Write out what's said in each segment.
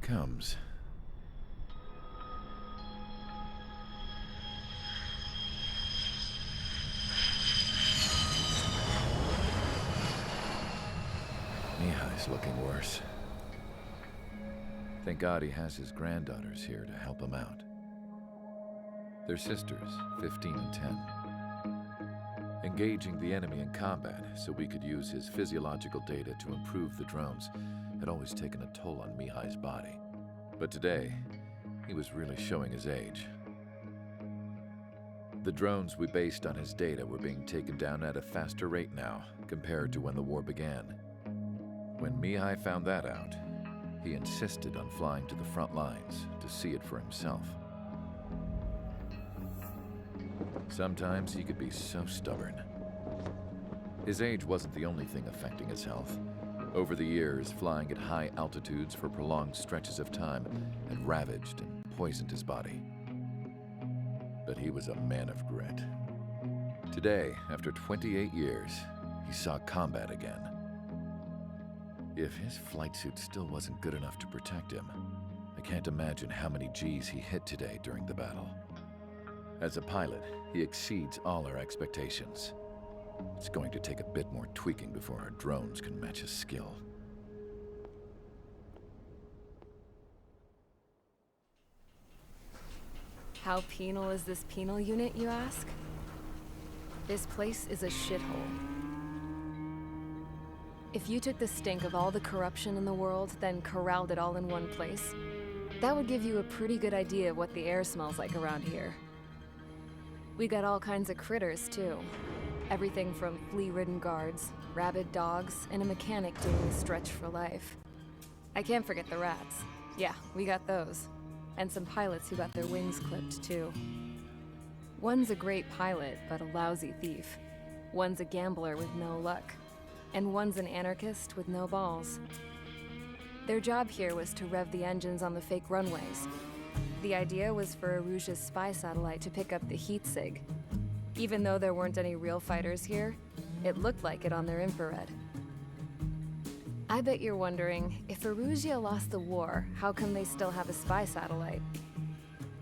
comes. Mihai's looking worse. Thank God he has his granddaughters here to help him out. They're sisters, 15 and 10. Engaging the enemy in combat so we could use his physiological data to improve the drones had always taken a toll on Mihai's body. But today, he was really showing his age. The drones we based on his data were being taken down at a faster rate now compared to when the war began. When Mihai found that out, he insisted on flying to the front lines to see it for himself. Sometimes he could be so stubborn. His age wasn't the only thing affecting his health. Over the years, flying at high altitudes for prolonged stretches of time had ravaged and poisoned his body. But he was a man of grit. Today, after 28 years, he saw combat again. If his flight suit still wasn't good enough to protect him, I can't imagine how many Gs he hit today during the battle. As a pilot, he exceeds all our expectations. It's going to take a bit more tweaking before our drones can match his skill. How penal is this penal unit, you ask? This place is a shithole. If you took the stink of all the corruption in the world, then corralled it all in one place, that would give you a pretty good idea of what the air smells like around here. We got all kinds of critters, too. Everything from flea-ridden guards, rabid dogs, and a mechanic doing a stretch for life. I can't forget the rats. Yeah, we got those. And some pilots who got their wings clipped, too. One's a great pilot, but a lousy thief. One's a gambler with no luck. And one's an anarchist with no balls. Their job here was to rev the engines on the fake runways. The idea was for Aruja's spy satellite to pick up the heat sig. Even though there weren't any real fighters here, it looked like it on their infrared. I bet you're wondering, if Aruja lost the war, how come they still have a spy satellite?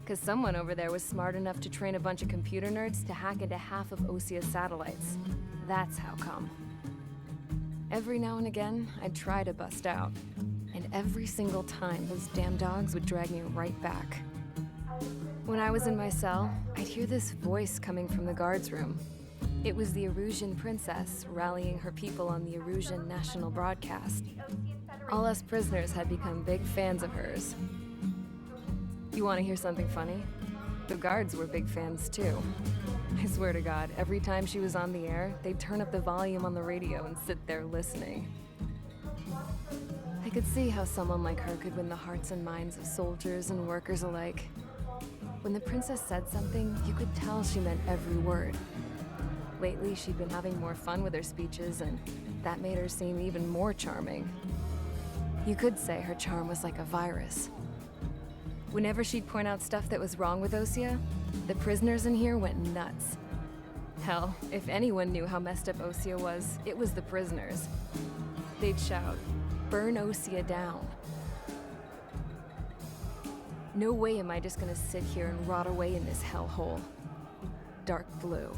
Because someone over there was smart enough to train a bunch of computer nerds to hack into half of Osia's satellites. That's how come. Every now and again, I'd try to bust out. And every single time, those damn dogs would drag me right back. When I was in my cell, I'd hear this voice coming from the guards room. It was the Erusian princess rallying her people on the Erusian national broadcast. All us prisoners had become big fans of hers. You want to hear something funny? The guards were big fans too. I swear to God, every time she was on the air, they'd turn up the volume on the radio and sit there listening. I could see how someone like her could win the hearts and minds of soldiers and workers alike. When the princess said something, you could tell she meant every word. Lately, she'd been having more fun with her speeches, and that made her seem even more charming. You could say her charm was like a virus. Whenever she'd point out stuff that was wrong with Osia, the prisoners in here went nuts. Hell, if anyone knew how messed up Osia was, it was the prisoners. They'd shout, "Burn Osia down." No way am I just gonna sit here and rot away in this hellhole. Dark blue.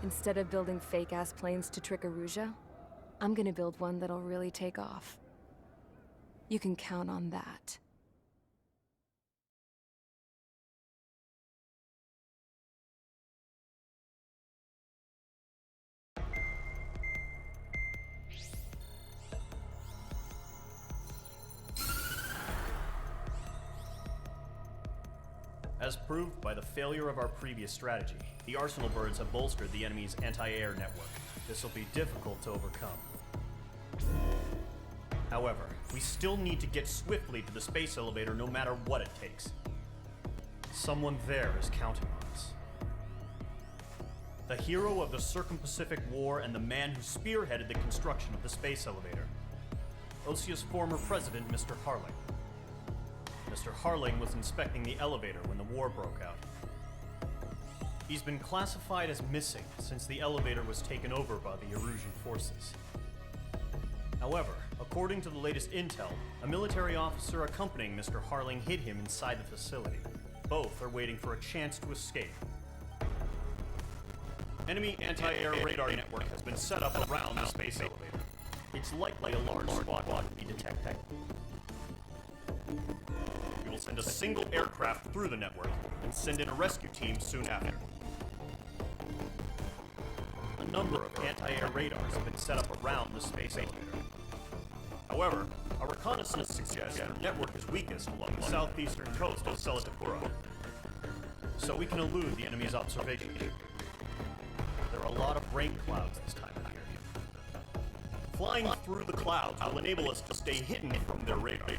Instead of building fake-ass planes to trick Aruja, I'm gonna build one that'll really take off. You can count on that. As proved by the failure of our previous strategy, the Arsenal birds have bolstered the enemy's anti-air network. This will be difficult to overcome. However, we still need to get swiftly to the space elevator no matter what it takes. Someone there is counting on us. The hero of the Circum-Pacific War and the man who spearheaded the construction of the space elevator. Osia's former president, Mr. Harling. Mr. Harling was inspecting the elevator when the war broke out. He's been classified as missing since the elevator was taken over by the Erusian forces. However, according to the latest intel, a military officer accompanying Mr. Harling hid him inside the facility. Both are waiting for a chance to escape. Enemy anti-air radar network has been set up around the space elevator. It's likely a large squad would be detected. We will send a single aircraft through the network and send in a rescue team soon after. A number of anti-air radars have been set up around the space elevator. However, our reconnaissance suggests the network is weakest along the southeastern coast of Selatakura, so we can elude the enemy's observation. There are a lot of rain clouds this time of year. Flying through the clouds will enable us to stay hidden from their radar.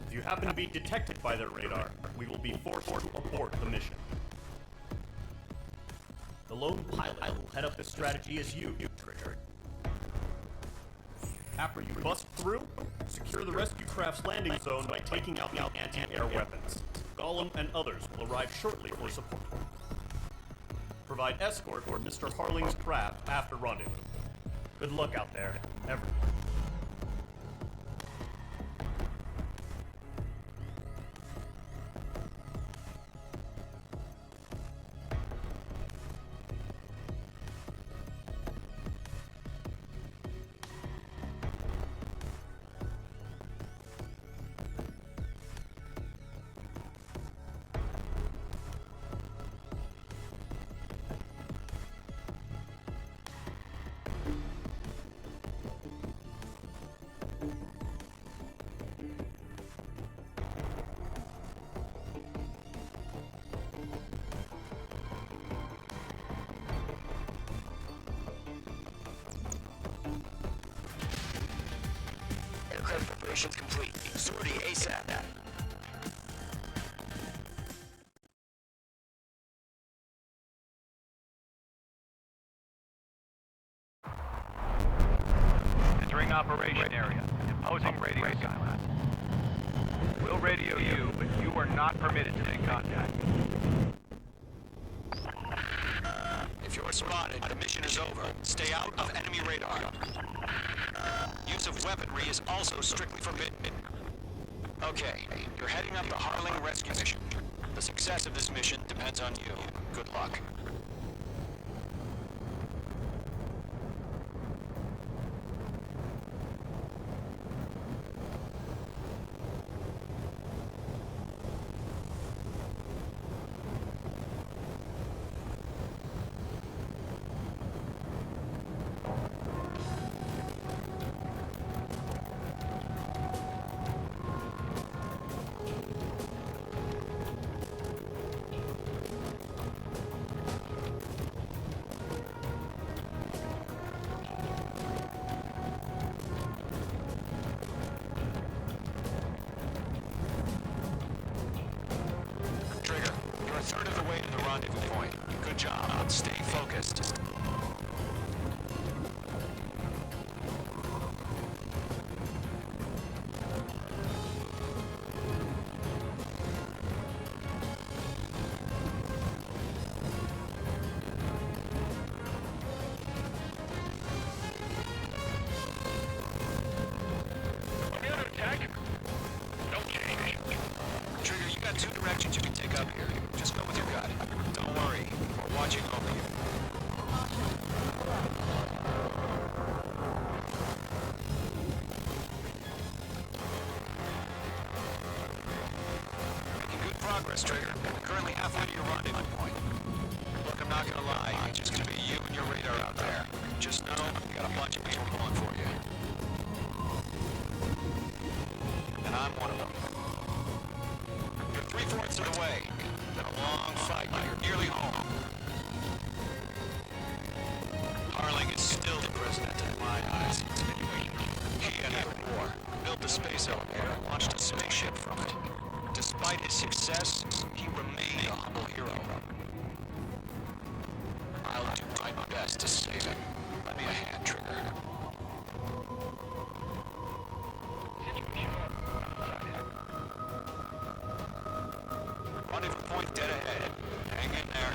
If you happen to be detected by their radar, we will be forced to abort the mission. The lone pilot will head up this strategy as you, Trigger. After you bust through, secure the rescue craft's landing zone by taking out the anti-air weapons. Gollum and others will arrive shortly for support. Provide escort for Mr. Harling's craft after rendezvous. Good luck out there, everyone. Aircraft preparations complete. Sortie ASAP. Entering operation area. Imposing radio silence. We'll radio you, but you are not permitted to make contact. If you're spotted, the mission is over. Stay out of enemy radar. Use of weaponry is also strictly forbidden. Okay, you're heading up the Harling rescue mission. The success of this mission depends on you. Good luck. Trigger, you're a third of the way to the rendezvous point. Good job. Stay focused. Under attack? Don't change. Trigger, you got two directions you can take up here. Just go with your gut. Don't worry. We're watching over you. Making good progress, Trigger. We're currently halfway to your rendezvous point. Look, I'm not gonna lie. It's just gonna be you and your radar out there. Just know, you got a bunch of people pulling for you. And I'm one of them. You're 3/4 of the way. Been a long fight, but you're nearly home. Harling is still the president in my eyes. He entered war, built the space elevator, and launched a spaceship from it. Despite his success, he remained a humble hero. I'll do my best to save him. Lend me a hand, Trigger. Rendezvous point dead ahead. Hang in there.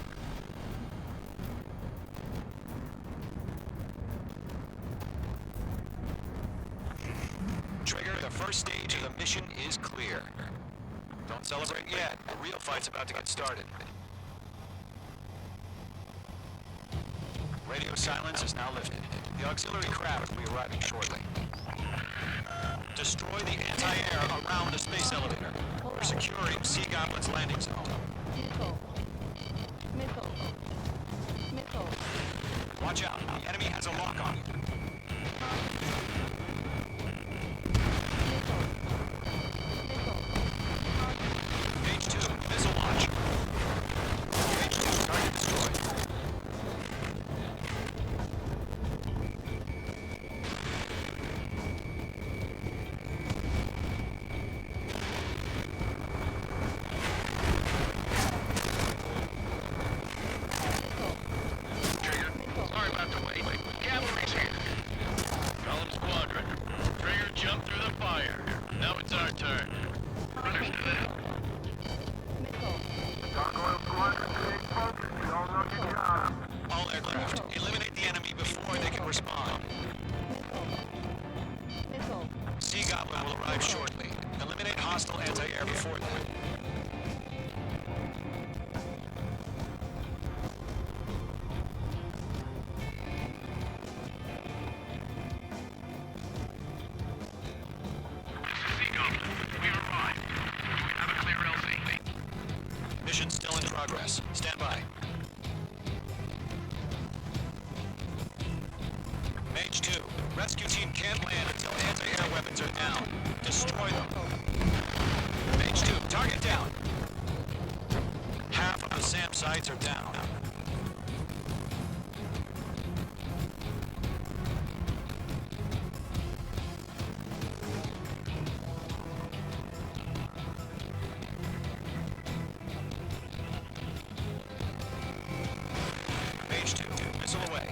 first stage of the mission is clear. Don't celebrate yet. The real fight's about to get started. Radio silence is now lifted. The auxiliary craft will be arriving shortly. Destroy the anti-air around the space elevator. We're securing Sea Goblin's landing zone. Watch out. The enemy has a lock on you. Page 2, missile launch. Page 2, target destroyed. Sorry about the wait. Cavalry's here. Column squadron. Trigger jumped through the fire. Now it's our turn. Understood. All aircraft, eliminate the enemy before they can respond. Sea Goblin will arrive shortly. Eliminate hostile anti-air before that. Sea Goblin, we arrived. Do we have a clear LZ? Mission still in progress. Stand by. Mage 2, rescue team can't land until anti-air weapons are down. Destroy them. Mage 2, target down. Half of the SAM sites are down. Mage 2, missile away.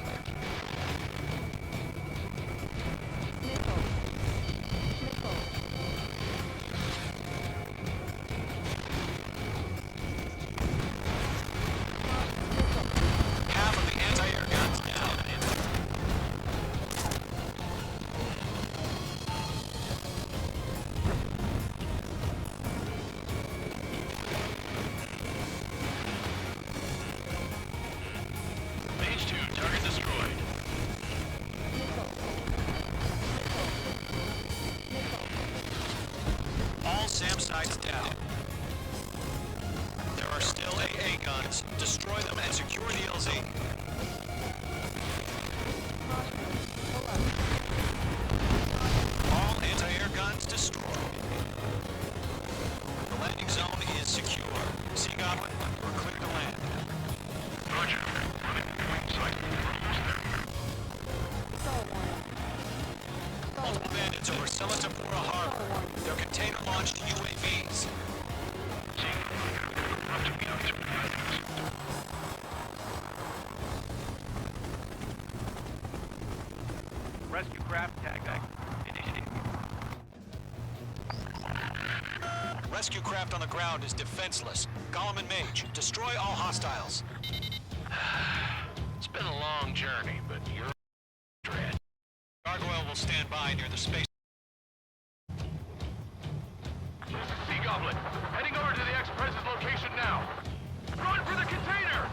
Half of the anti-air guns down. Page 2, target destroyed. All SAM sites down. There are still AA guns. Destroy them and secure the LZ. All anti-air guns destroyed. The landing zone is secure. Sea Goblin, we're clear to land. Roger. Running between sites. Multiple bandits over Selatapura Harbor. They're container-launched UAVs. Rescue craft tag initiated. Rescue craft on the ground is defenseless. Gollum and Mage, destroy all hostiles. It's been a long journey, but you're dread. Gargoyle will stand by near the space. Sea Goblin, heading over to the Express's location now. Run for the container!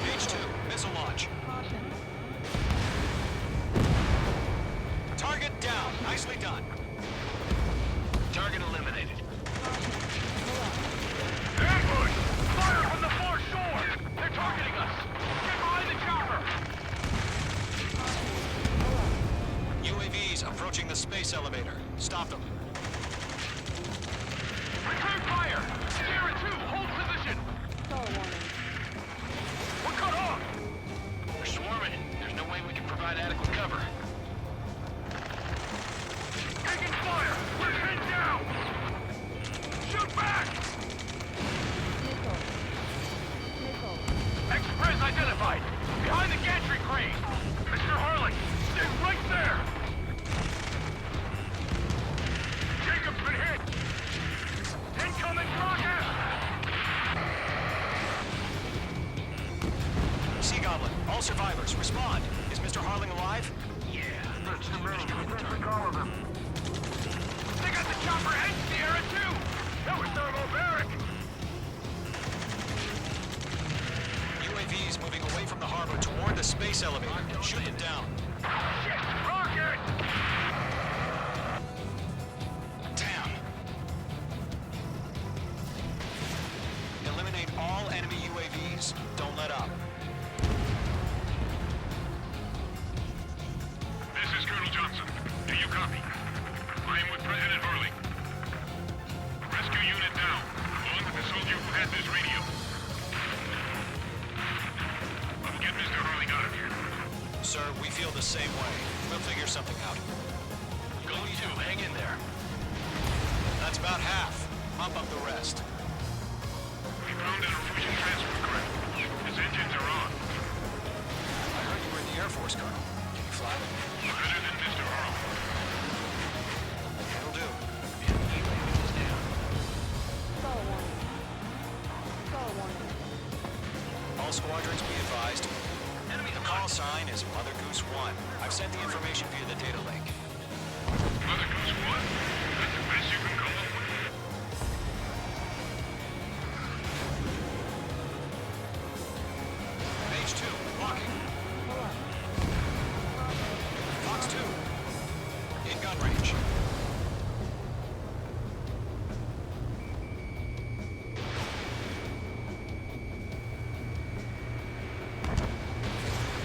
Page 2, missile launch. Target down. Nicely done. Target eliminated. Ambush! Fire from the far shore! They're targeting us! Get behind the chopper! UAVs approaching the space elevator. Stop them. Return fire! Sierra 2, hold position! We're cut off! We're swarming. There's no way we can provide adequate cover. Taking fire! We're pinned down! Shoot back! Express identified! Find the gantry crane! Mr. Harling, stay right there! Jacob's been hit! Incoming rocket! Sea Goblin, all survivors, respond. Is Mr. Harling alive? Yeah, that's too many. Take all of them. They got the chopper and Sierra too! That was thermobaric! UAVs moving away from the harbor toward the space elevator. Shoot them down. Shit! Rocket! Damn. Eliminate all enemy UAVs. Don't let up. This is Colonel Johnson. Do you copy? I am with President Harling. Rescue unit down, along with the soldier who had this radio. I will get Mr. Harling out of here. Sir, we feel the same way. We'll figure something out. Going to, hang in there. That's about half. Pump up the rest. We found an fusion transfer craft. His engines are on. I heard you were in the Air Force, Colonel. Can you fly? Better than Mr. Harling. It'll do. Stall warning. Stall warning. All squadrons be advised. The call sign is Mother Goose 1. I've sent the information via the data link. Mother Goose 1? That's the best you can call it? Page 2, walking. Fox 2. In gun range.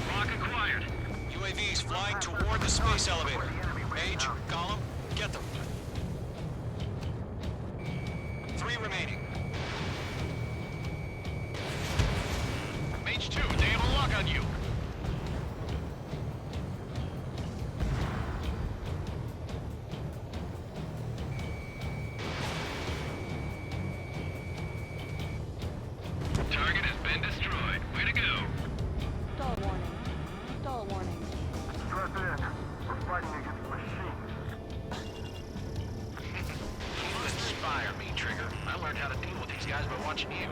Lock acquired. UAVs flying toward the space elevator. Page, column, get them. 3 remaining. Mage 2, they have a lock on you. Target has been destroyed. Way to go. Stall warning. Stall warning. Strap in. We're fighting against machines. You inspire me, Trigger. I learned how to deal with these guys by watching you.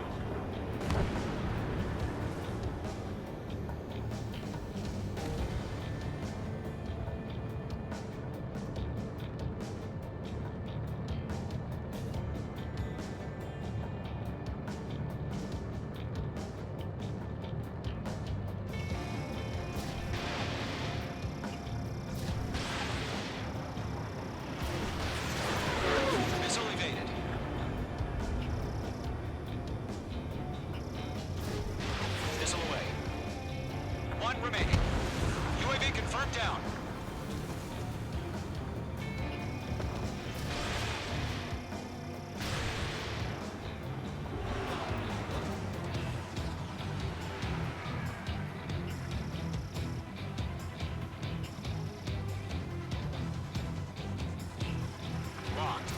Missile evaded. Missile away. 1 remaining. UAV confirmed down. Locked.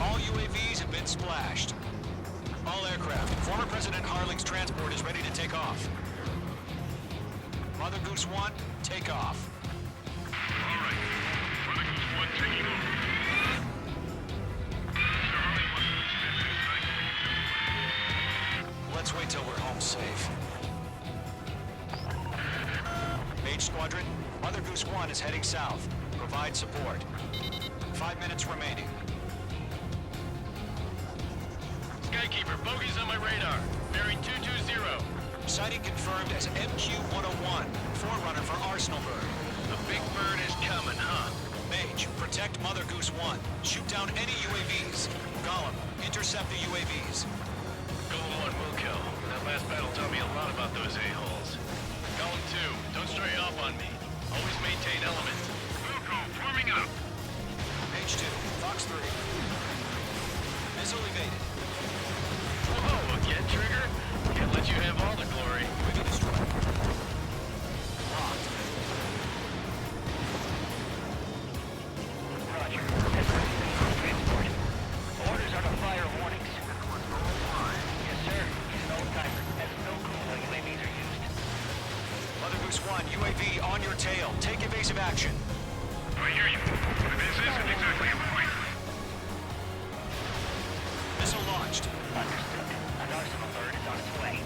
All UAVs have been splashed. All aircraft. Former President Harling's transport is ready to take off. Mother Goose 1, take off. All right. Mother Goose 1 taking over. Mr. Harling wants to spend his night. Let's wait till we're home safe. Mage Squadron, Mother Goose 1 is heading south. Provide support. 5 minutes remaining. Skykeeper, bogeys on my radar. Bearing 220. Sighting confirmed as MQ-101, forerunner for Arsenalberg. The big bird is coming, huh? Mage, protect Mother Goose 1. Shoot down any UAVs. Gollum, intercept the UAVs. Golem 1 will kill. That last battle taught me a lot about those a-holes. Golem 2, don't stray off on me. Always maintain element. Wilco, forming up. Page 2, Fox 3. Missile evaded. Whoa, again, Trigger? Can't let you have all the glory. UAV destroyed. Locked. Roger. Transport. Orders are to fire warnings. tail. Take evasive action. I hear you. But this isn't exactly a fight. Missile launched. Understood. An arsenal bird is on its way.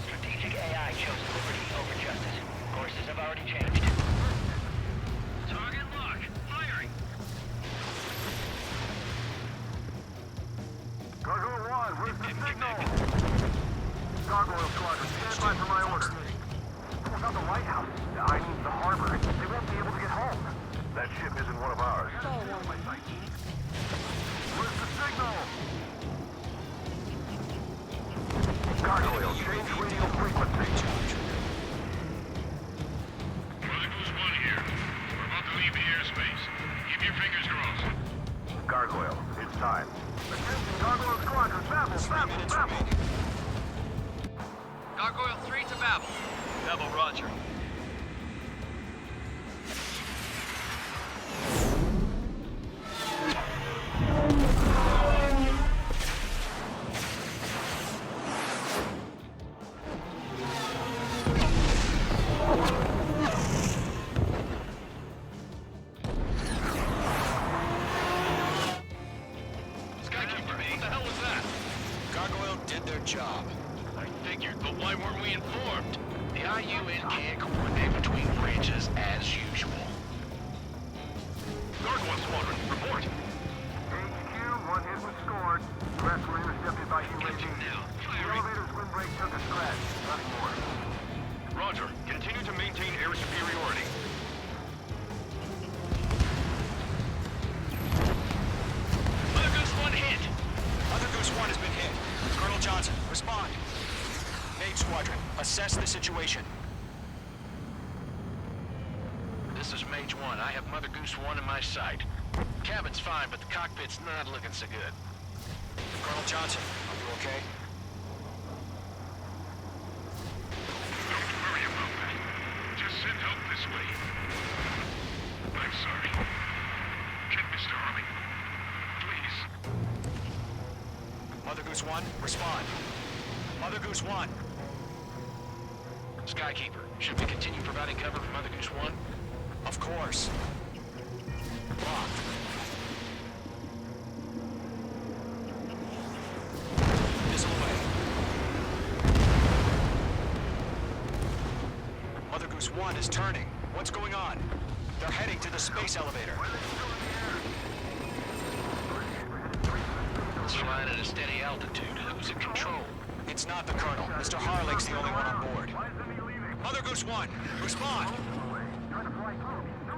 Strategic AI chose liberty over justice. Courses have already changed. Target lock. Firing. Gargoyle 1, where's the signal? Gargoyle Squadron, stand by for my orders. Without the lighthouse, I mean the harbor, they won't be able to get home. That ship isn't one of ours. Stall warning. Where's the signal? Gargoyle, change radio frequency. Mother Goose 1 here. We're about to leave the airspace. Keep your fingers crossed. Gargoyle, it's time. Attention, Gargoyle Squadron, babble, babble, babble. Gargoyle 3 to Babel. Babel, roger. Skykeeper, what the hell was that? Gargoyle did their job. I figured, but why weren't we informed? The IUN can't coordinate between branches as usual. Gargoyle Squadron, report. HQ, one hit was scored. The rest were intercepted by UAV. The elevator's windbreak took a scratch. Nothing more. Roger. Continue to maintain air superiority. Mother Goose 1 hit. Mother Goose 1 has been hit. Colonel Johnson, respond. Mage Squadron, assess the situation. This is Mage 1. I have Mother Goose 1 in my sight. Cabin's fine, but the cockpit's not looking so good. Colonel Johnson, are you okay? Don't worry about that. Just send help this way. I'm sorry. Get Mr. Harley. Please. Mother Goose 1, respond. Mother Goose 1. Skykeeper, should we continue providing cover for Mother Goose 1? Of course. Locked. Missile away. Mother Goose 1 is turning. What's going on? They're heading to the space elevator. It's flying at a steady altitude. Who's in control? It's not the Colonel. Mr. Harling's the only one on board. Mother Goose 1, respond!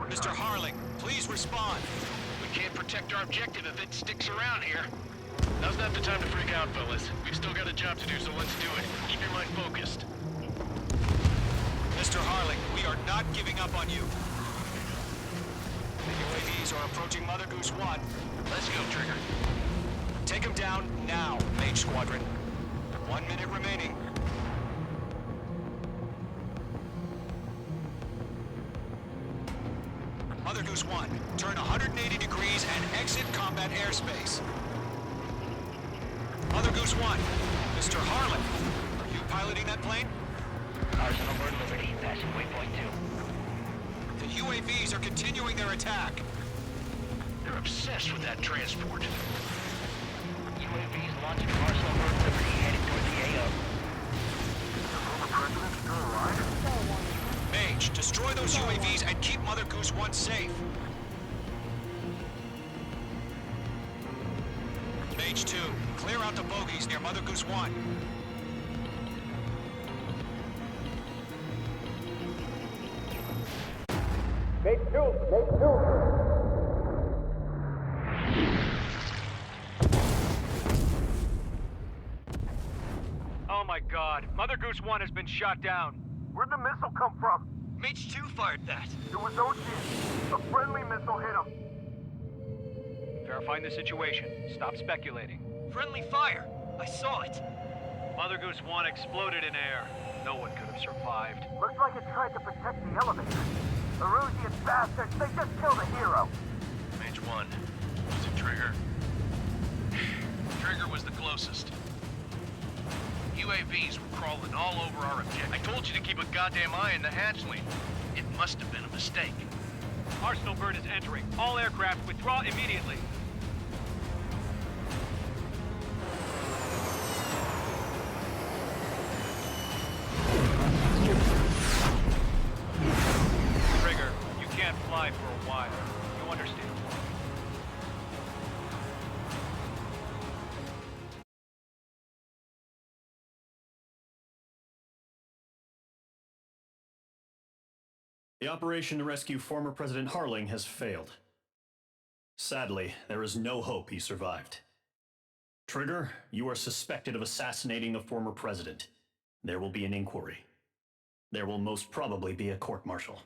Mr. Harling, please respond! We can't protect our objective if it sticks around here. Now's not the time to freak out, fellas. We've still got a job to do, so let's do it. Keep your mind focused. Mr. Harling, we are not giving up on you. The UAVs are approaching Mother Goose 1. Let's go, Trigger. Take him down now, Mage Squadron. 1 minute remaining. Mother Goose 1, turn 180 degrees and exit combat airspace. Mother Goose 1, Mr. Harlan, are you piloting that plane? Arsenal Bird Liberty, passing waypoint 2. The UAVs are continuing their attack. They're obsessed with that transport. UAVs launching from Arsenal Bird Liberty, heading toward the AO. The president still alive? Stall warning. Mage, destroy those UAVs and keep Mother Goose 1 safe. Mage 2, clear out the bogies near Mother Goose 1. Oh my god, Mother Goose 1 has been shot down. Where'd the missile come from? Mage 2 fired that. It was Ocean. A friendly missile hit him. Verifying the situation. Stop speculating. Friendly fire! I saw it! Mother Goose 1 exploded in air. No one could have survived. Looks like it tried to protect the elevator. Erusian bastards, they just killed a hero. Mage 1. Was it Trigger? Trigger was the closest. UAVs were crawling all over our objective. I told you to keep a goddamn eye on the hatchling. It must have been a mistake. Arsenal bird is entering. All aircraft withdraw immediately. Trigger, you can't fly for a while. You understand? The operation to rescue former President Harling has failed. Sadly, there is no hope he survived. Trigger, you are suspected of assassinating a former president. There will be an inquiry. There will most probably be a court-martial.